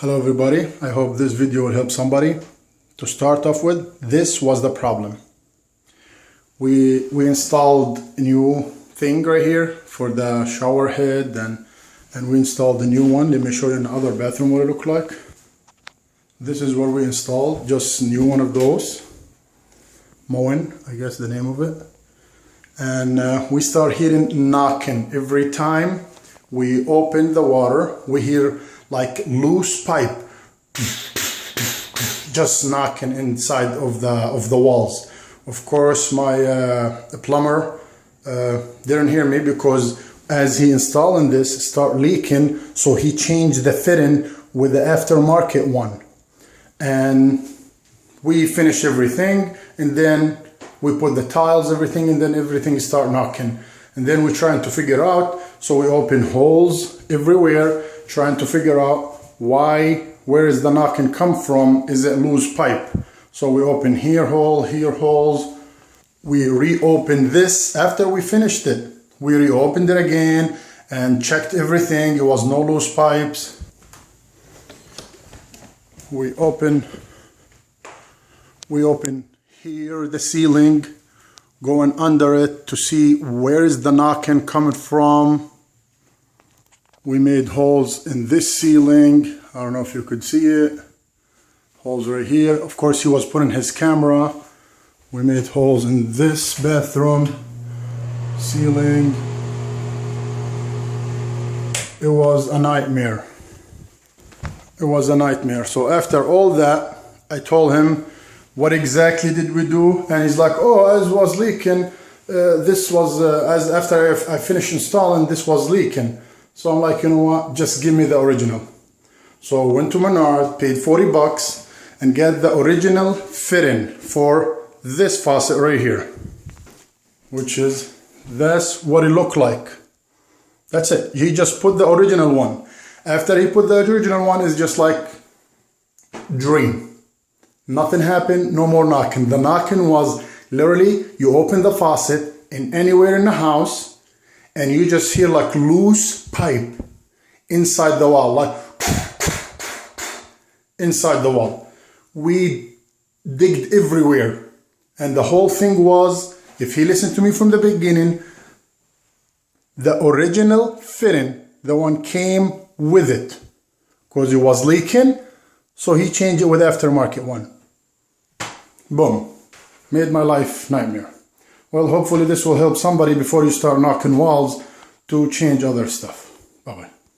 Hello everybody, I hope this video will help somebody. To start off with, this was the problem. We installed a new thing right here for the shower head and we installed a new one. Let me show you in the other bathroom what it looked like. This is what we installed, just new one of those. Moen, I guess the name of it. And we start hearing knocking every time we open the water. We hear like loose pipe just knocking inside of the walls. Of course, my plumber didn't hear me because as he installing this, start leaking, so he changed the fitting with the aftermarket one. And we finish everything, and then we put the tiles, everything, and then everything start knocking. And then we're trying to figure out, so we open holes everywhere, trying to figure out where is the knocking come from. Is it loose pipe? So we open here hole, here holes. We reopened this after we finished it. We reopened it again and checked everything. It was no loose pipes. We open here the ceiling, going under it to see where is the knocking coming from. We made holes in this ceiling. I don't know if you could see it. Holes right here. Of course, he was putting his camera. We made holes in this bathroom ceiling. It was a nightmare. It was a nightmare. So after all that, I told him, what exactly did we do? And he's like, oh, as was leaking. This was, as after I finished installing, this was leaking. So I'm like, you know what, just give me the original. So I went to Menard, paid 40 bucks and get the original fitting for this faucet right here. That's what it looked like. That's it. He just put the original one. After he put the original one, it's just like dream. Nothing happened, no more knocking. The knocking was literally, you open the faucet in anywhere in the house, and you just hear like loose pipe inside the wall, like inside the wall. We digged everywhere, and the whole thing was, if he listened to me from the beginning, the original fitting, the one came with it, because it was leaking, so he changed it with aftermarket one. Boom, made my life nightmare. Well, hopefully this will help somebody before you start knocking walls to change other stuff. Bye-bye.